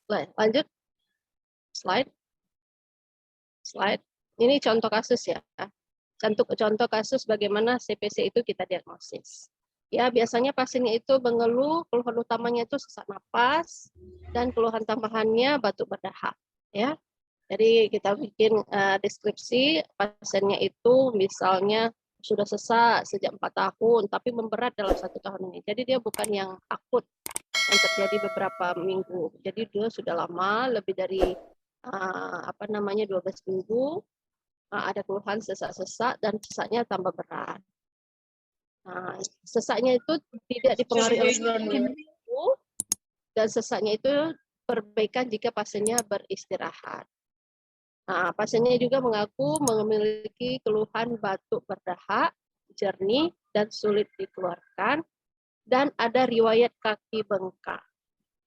Lanjut, slide. Ini contoh kasus ya. Contoh kasus bagaimana CPC itu kita diagnosis. Ya, biasanya pasiennya itu mengeluh, keluhan utamanya itu sesak napas, dan keluhan tambahannya batuk berdahak. Ya, jadi kita bikin deskripsi pasiennya itu misalnya sudah sesak sejak 4 tahun, tapi memberat dalam 1 tahun ini. Jadi dia bukan yang akut yang terjadi beberapa minggu. Jadi dia sudah lama, lebih dari 12 minggu, ada keluhan sesak-sesak dan sesaknya tambah berat. Nah, sesaknya itu tidak dipengaruhi oleh itu, dan sesaknya itu perbaikan jika pasiennya beristirahat. Nah, pasiennya juga mengaku memiliki keluhan batuk berdahak, jernih, dan sulit dikeluarkan, dan ada riwayat kaki bengkak.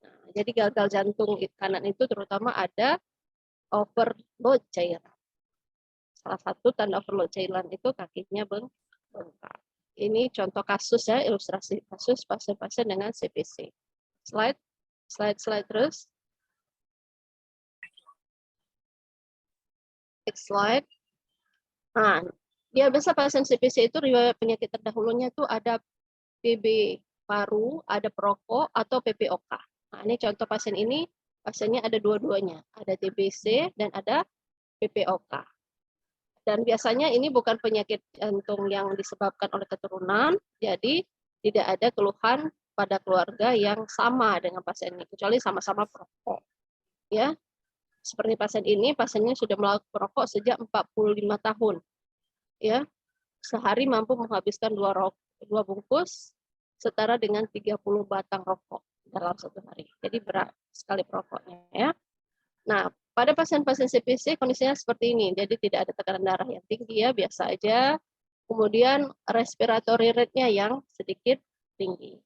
Nah, jadi gagal jantung kanan itu terutama ada overload cairan. Salah satu tanda overload cairan itu kakinya bengkak. Ini contoh kasus ya, ilustrasi kasus pasien-pasien dengan CPC. Slide terus. Next slide. Nah, dia biasa pasien CPC itu riwayat penyakit terdahulunya itu ada PB paru, ada perokok, atau PPOK. Nah, ini contoh pasien ini, pasiennya ada dua-duanya, ada TBC dan ada PPOK. Dan biasanya ini bukan penyakit jantung yang disebabkan oleh keturunan, jadi tidak ada keluhan pada keluarga yang sama dengan pasien ini, kecuali sama-sama perokok. Ya, seperti pasien ini, pasiennya sudah melakukan perokok sejak 45 tahun. Ya, sehari mampu menghabiskan 2 bungkus, setara dengan 30 batang rokok dalam 1 hari. Jadi berat sekali perokoknya. Ya. Nah, pada pasien-pasien CPC kondisinya seperti ini, jadi tidak ada tekanan darah yang tinggi ya, biasa aja. Kemudian respiratory rate-nya yang sedikit tinggi.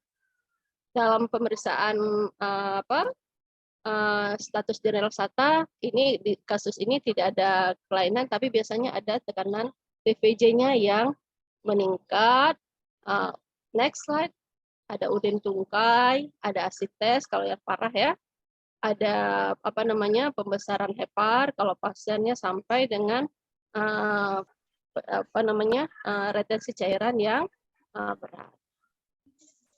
Dalam pemeriksaan status direlsata, ini di kasus ini tidak ada kelainan, tapi biasanya ada tekanan PVJ-nya yang meningkat. Next slide, ada urin tungkai, ada asid tes kalau yang parah ya. Ada pembesaran hepar kalau pasiennya sampai dengan retensi cairan yang berat.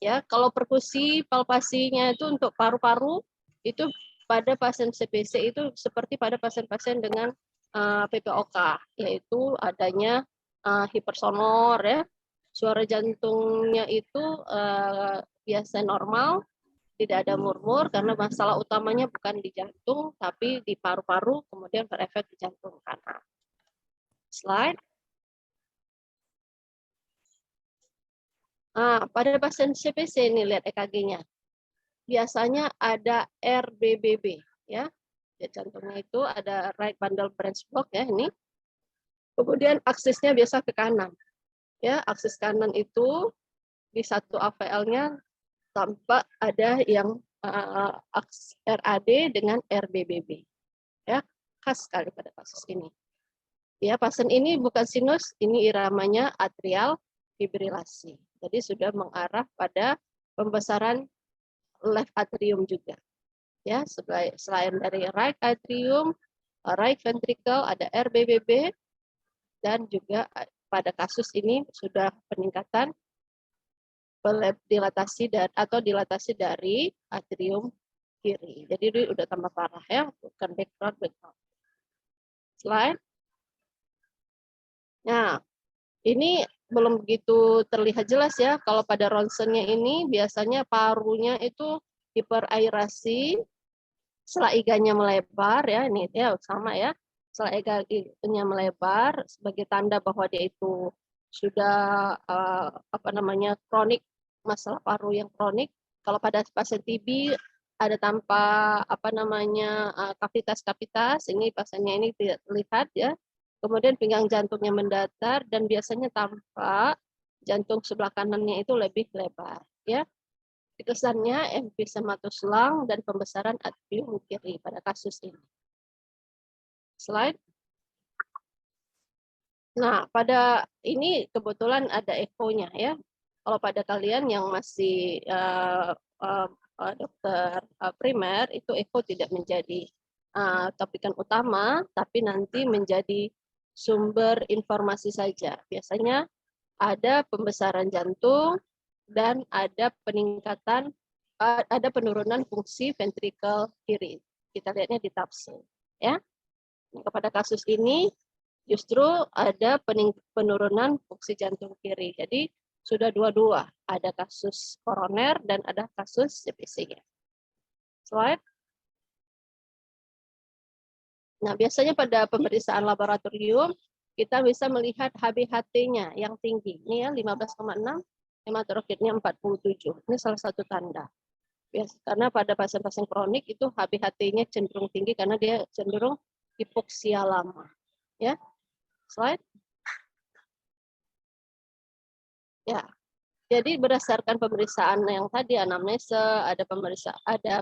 Ya, kalau perkusi palpasinya itu untuk paru-paru itu pada pasien CPC itu seperti pada pasien-pasien dengan PPOK, yaitu adanya hipersonor ya. Suara jantungnya itu biasa normal, tidak ada murmur karena masalah utamanya bukan di jantung tapi di paru-paru, kemudian berefek di jantung kanan. Slide. Pada pasien CPC ini lihat EKG-nya. Biasanya ada RBBB ya. Jantungnya itu ada right bundle branch block ya ini. Kemudian aksisnya biasa ke kanan. Ya, aksis kanan itu di satu AVL-nya tampak ada yang RAD dengan RBBB. Ya, khas sekali pada kasus ini. Ya, pasien ini bukan sinus, ini iramanya atrial fibrilasi. Jadi sudah mengarah pada pembesaran left atrium juga. Ya, selain dari right atrium, right ventricle ada RBBB, dan juga pada kasus ini sudah peningkatan dilatasi dilatasi dari atrium kiri. Jadi ini udah tambah parah ya, bukan background. Slide. Nah, ini belum begitu terlihat jelas ya. Kalau pada ronsennya ini biasanya parunya itu hiperaerasi, sela iganya melebar ya, ini ya sama ya. Sela iganya melebar sebagai tanda bahwa dia itu sudah kronik, masalah paru yang kronik. Kalau pada pasien TB ada tanpa kavitas-kavitas, ini pasiennya ini tidak terlihat ya. Kemudian pinggang jantungnya mendatar dan biasanya tampak jantung sebelah kanannya itu lebih lebar ya. Kesannya emfisematus lung dan pembesaran atrium kiri pada kasus ini. Slide. Nah, pada ini kebetulan ada echo-nya ya. Kalau pada kalian yang masih dokter primer itu echo tidak menjadi topikan utama, tapi nanti menjadi sumber informasi saja. Biasanya ada pembesaran jantung dan ada peningkatan, ada penurunan fungsi ventrikel kiri. Kita lihatnya di tafsir, ya. Kepada kasus ini justru ada penurunan fungsi jantung kiri. Jadi sudah dua-dua, ada kasus koroner dan ada kasus CPC-nya. Slide. Nah, biasanya pada pemeriksaan laboratorium kita bisa melihat HbHT-nya yang tinggi. Ini ya 15,6, hematokritnya 47. Ini salah satu tanda. Karena pada pasien-pasien kronik itu HbHT-nya cenderung tinggi karena dia cenderung hipoksia lama. Ya. Slide. Ya. Jadi berdasarkan pemeriksaan yang tadi anamnesa, ada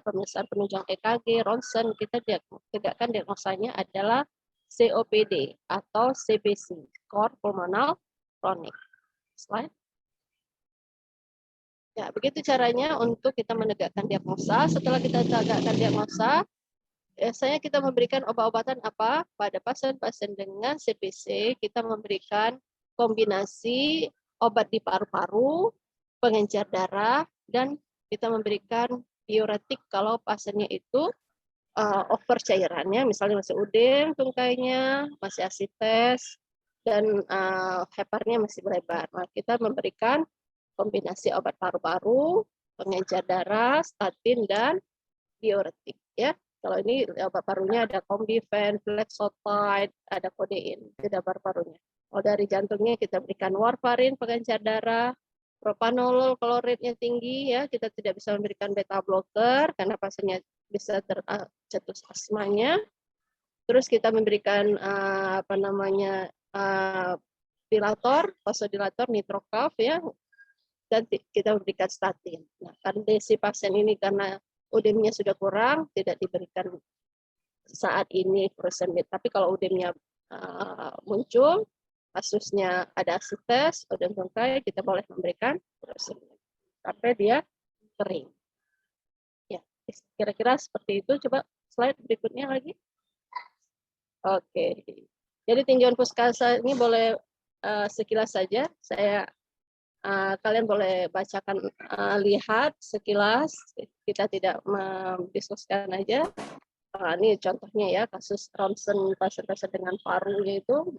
pemeriksaan penunjang EKG, ronsen, kita tegakkan diagnosanya adalah COPD atau CPC, Chronic Pulmonale Chronic. Slide. Ya, begitu caranya untuk kita menegakkan diagnosa. Setelah kita tegakkan diagnosa, biasanya kita memberikan obat-obatan apa? Pada pasien-pasien dengan CPC, kita memberikan kombinasi obat di paru-paru, pengencer darah, dan kita memberikan diuretik kalau pasiennya itu over cairannya, misalnya masih udem tungkainya, masih asites, dan heparnya masih melebar. Nah, kita memberikan kombinasi obat paru-paru, pengencer darah, statin, dan diuretik. Ya, kalau ini obat parunya ada Combifen, Flexotide, ada kodein, tidak paru-parunya. Kalau dari jantungnya kita berikan warfarin, pengencer darah, propanolol kalau rate-nya tinggi, ya kita tidak bisa memberikan beta blocker karena pasiennya bisa tercetus asmanya. Terus kita memberikan dilator, vasodilator, nitrocaf, ya, dan kita memberikan statin. Nah, karena si pasien ini karena udemnya sudah kurang, tidak diberikan saat ini furosemid. Tapi kalau udemnya muncul, kasusnya ada asites, udem tungkai, kita boleh memberikan furosemid sampai dia kering. Ya, kira-kira seperti itu. Coba slide berikutnya lagi. Oke. Jadi tinjauan puskasa ini boleh sekilas saja. Kalian boleh bacakan, lihat sekilas. Kita tidak mendiskusikan aja. Ini contohnya ya, kasus ronsen pasien-pasien dengan parunya itu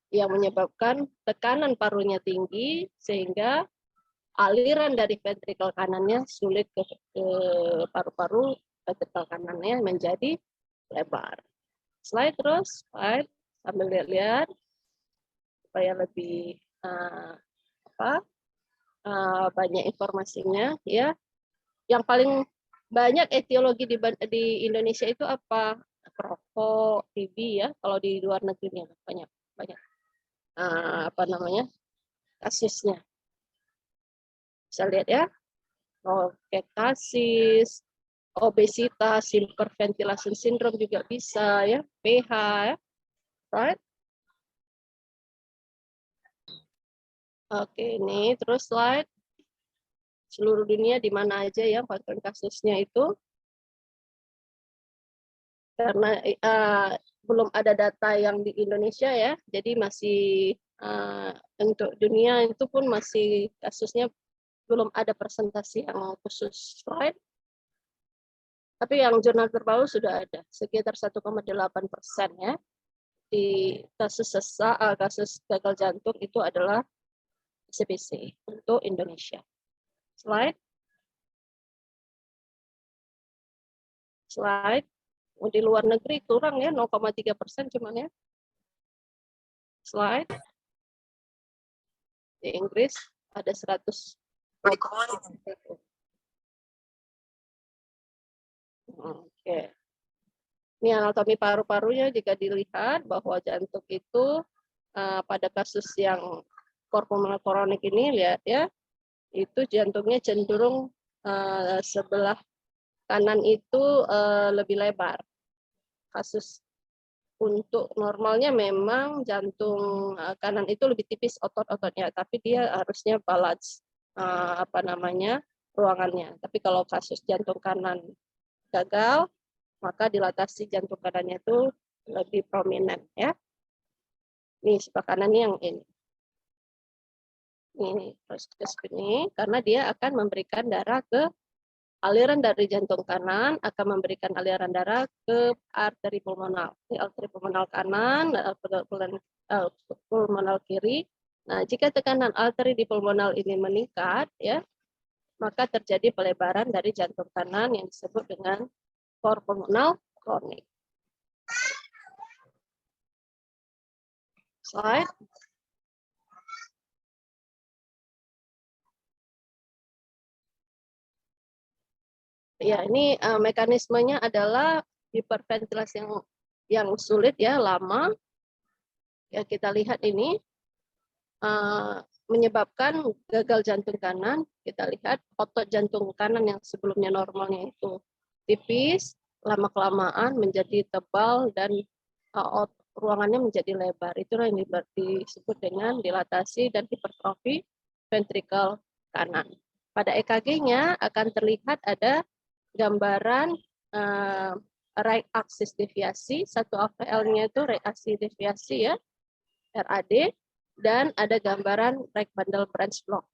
yang menyebabkan tekanan parunya tinggi sehingga aliran dari ventrikel kanannya sulit ke paru-paru, ventrikel kanannya menjadi lebar. Slide terus, slide sambil lihat-lihat supaya lebih banyak informasinya, ya. Yang paling banyak etiologi di Indonesia itu apa? Perokok, TB, ya. Kalau di luar negeri banyak kasusnya. Bisa lihat ya, kekasis, obesitas, hyperventilation syndrome juga bisa, ya, PH, ya. Right? Oke, ini terus slide. Seluruh dunia di mana aja ya kasusnya itu. Karena belum ada data yang di Indonesia ya, jadi masih untuk dunia itu pun masih kasusnya belum ada presentasi yang khusus. Right? Tapi yang jurnal terbaru sudah ada sekitar 1,8% ya di kasus kasus gagal jantung itu adalah CPC untuk Indonesia. Slide. Slide. Di luar negeri kurang ya, 0,3% cuman ya. Slide. Di Inggris ada 100. Oke. Ini anatomi paru-parunya jika dilihat bahwa jantung itu pada kasus yang pulmonale kronik ini, lihat ya, itu jantungnya cenderung sebelah kanan itu lebih lebar. Kasus untuk normalnya memang jantung kanan itu lebih tipis otot-ototnya, tapi dia harusnya balance ruangannya. Tapi kalau kasus jantung kanan gagal, maka dilatasi jantung kanannya itu lebih prominent ya. Ini sebelah kanan yang ini. Ini terus ke sini karena dia akan memberikan darah ke aliran dari jantung kanan, akan memberikan aliran darah ke arteri pulmonal. Ini arteri pulmonal kanan, pulmonal kiri. Nah, jika tekanan arteri di pulmonal ini meningkat ya, maka terjadi pelebaran dari jantung kanan yang disebut dengan cor pulmonal kronik. Slide. Ya, ini mekanismenya adalah hiperventilasi yang sulit ya, lama. Ya, kita lihat ini menyebabkan gagal jantung kanan. Kita lihat otot jantung kanan yang sebelumnya normalnya itu tipis, lama-kelamaan menjadi tebal dan ruangannya menjadi lebar. Itulah yang disebut dengan dilatasi dan hipertrofi ventrikel kanan. Pada EKG-nya akan terlihat ada gambaran right axis deviasi, satu AVL-nya itu right axis deviasi ya, RAD, dan ada gambaran right bundle branch block.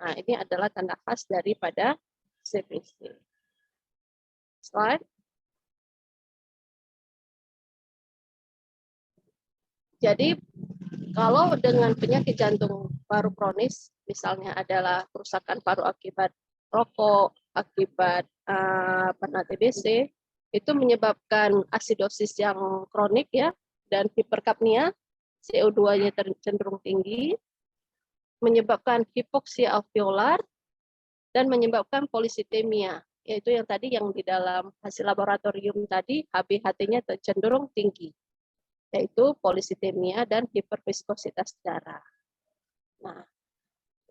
Nah, ini adalah tanda khas daripada CVC. Slide. Jadi, kalau dengan penyakit jantung paru kronis, misalnya adalah kerusakan paru akibat rokok, akibat TBC, itu menyebabkan asidosis yang kronik ya, dan hiperkapnia, CO2-nya cenderung tinggi, menyebabkan hipoksia alveolar, dan menyebabkan polisitemia, yaitu yang tadi yang di dalam hasil laboratorium tadi, HbHT-nya cenderung tinggi, yaitu polisitemia dan hiperviskositas darah. Nah,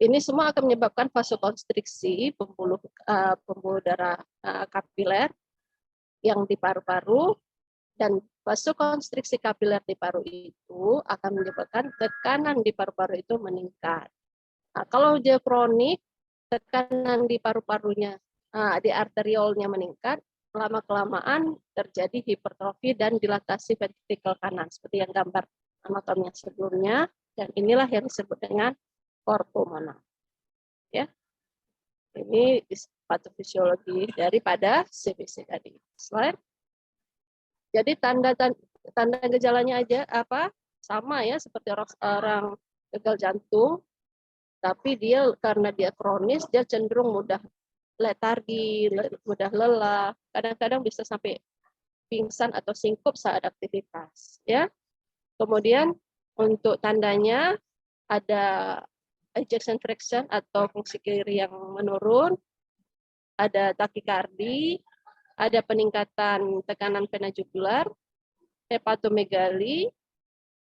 ini semua akan menyebabkan vasokonstriksi pembuluh darah kapiler yang di paru-paru, dan vasokonstriksi kapiler di paru itu akan menyebabkan tekanan di paru-paru itu meningkat. Nah, kalau dia kronik, tekanan di paru-parunya, di arteriolnya meningkat, lama-kelamaan terjadi hipertrofi dan dilatasi ventrikel kanan, seperti yang gambar anatomi sebelumnya, dan inilah yang disebut dengan cor pulmonal. Ya, ini patofisiologi daripada CVC tadi. Slide. Jadi tanda gejalanya aja sama ya seperti orang gagal jantung, tapi dia karena dia kronis, dia cenderung mudah letargi, mudah lelah, kadang-kadang bisa sampai pingsan atau singkup saat aktivitas. Ya, kemudian untuk tandanya ada ejection fraction atau fungsi kiri yang menurun, ada takikardi, ada peningkatan tekanan vena jugular, hepatomegali,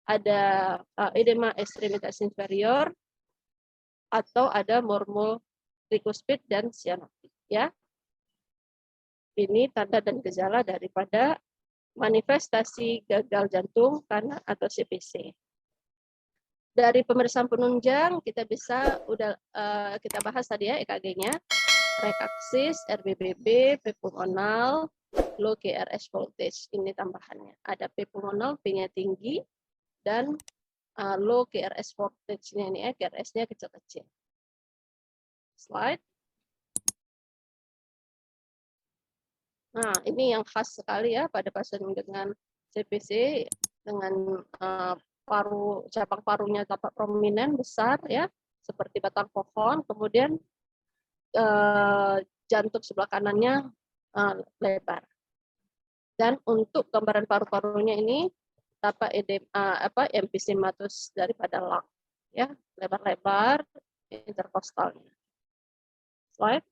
ada edema ekstremitas inferior, atau ada mormol tricuspid dan cyanotic. Ya, ini tanda dan gejala daripada manifestasi gagal jantung kanan atau CVC. Dari pemeriksaan penunjang kita bisa kita bahas tadi ya EKG-nya, right axis, RBBB, P pulmonal, low QRS voltage, ini tambahannya. Ada P pulmonal, P-nya tinggi, dan low QRS voltage-nya ini ya, QRS-nya kecil-kecil. Slide. Nah, ini yang khas sekali ya pada pasien dengan CVC, dengan cabang parunya tampak prominent besar ya, seperti batang pohon, kemudian jantung sebelah kanannya lebar. Dan untuk gambaran paru-parunya ini emphysematus daripada lung ya, lebar-lebar interkostalnya. Slide.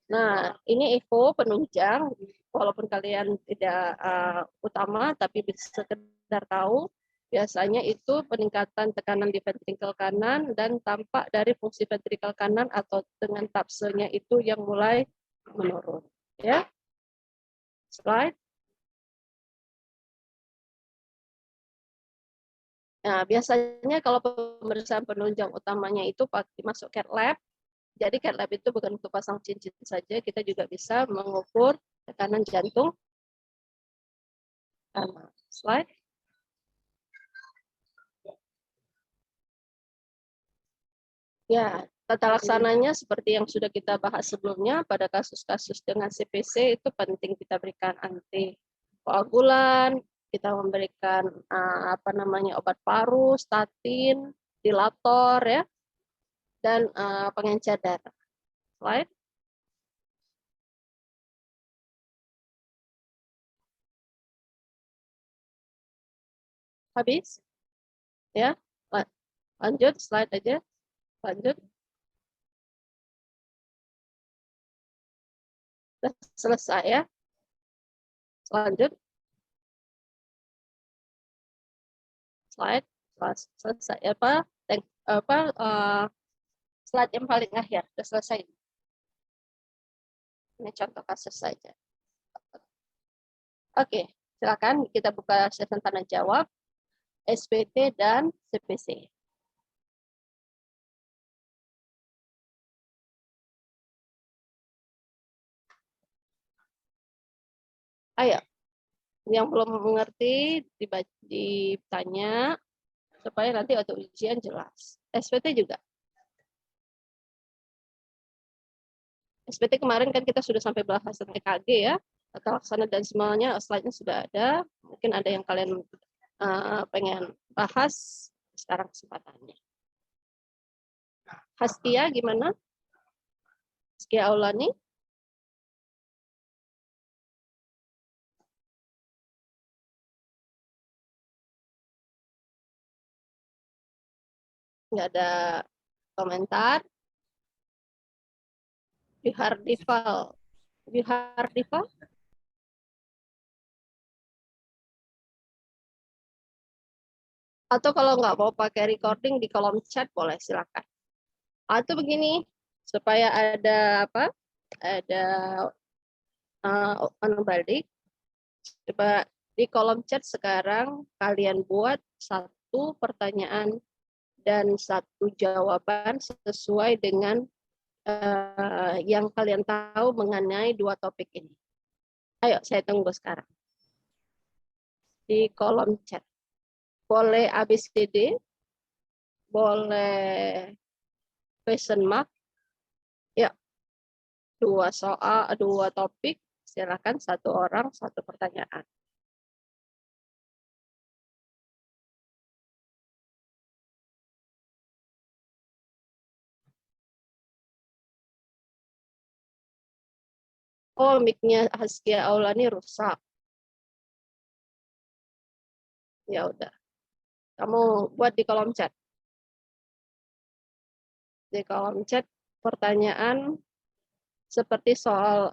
Nah, ini echo penunjang, walaupun kalian tidak utama, tapi bisa sekedar tahu, biasanya itu peningkatan tekanan di ventrikel kanan dan tampak dari fungsi ventrikel kanan atau dengan tapsenya itu yang mulai menurun. Ya, slide. Nah, biasanya kalau pemeriksaan penunjang utamanya itu masuk cat lab. Jadi cat lab itu bukan untuk pasang cincin saja, kita juga bisa mengukur tekanan jantung. Slide. Ya, tata laksananya seperti yang sudah kita bahas sebelumnya, pada kasus-kasus dengan CPC itu penting kita berikan antikoagulan, kita memberikan apa namanya obat paru, statin, dilator ya, dan pengencer darah. Slide. Habis? Ya, lanjut slide aja. Lanjut. Sudah selesai ya. Lanjut. Slide. Selesai apa? Slide yang paling akhir. Sudah selesai. Ini contoh kasus saja. Oke, silakan kita buka sesi tanya jawab, SPT dan CPC. Ayo, yang belum mengerti ditanya supaya nanti waktu ujian jelas. SPT juga. SPT kemarin kan kita sudah sampai bahas tentang EKG ya, tata laksana dan semuanya, slide-nya sudah ada. Mungkin ada yang kalian pengen bahas, sekarang kesempatannya. Hastia gimana? Hastia Aulani? Nggak ada komentar. Yuhardival. Atau kalau nggak mau pakai recording di kolom chat boleh silakan. Atau begini, supaya ada apa? Ada balik. Coba di kolom chat sekarang kalian buat satu pertanyaan dan satu jawaban sesuai dengan yang kalian tahu mengenai dua topik ini. Ayo, saya tunggu sekarang. Di kolom chat. Boleh ABCD, boleh question mark. Ya, dua topik, silakan satu orang, satu pertanyaan. Oh, mic-nya Haskia Aulani rusak. Ya udah. Kamu buat di kolom chat. Di kolom chat pertanyaan seperti soal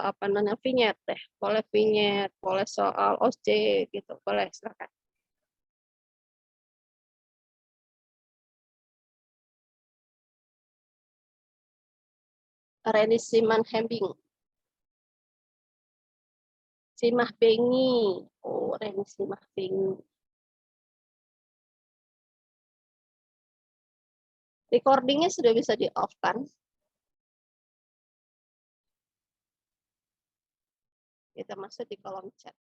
apa namanya vignette deh. Boleh vignette, boleh soal OC gitu. Boleh, silakan. Reni Siman Hembing. Simah Bengi. Oh, Reni Simah Bengi. Recordingnya sudah bisa di-off kan? Kita masuk di kolom chat.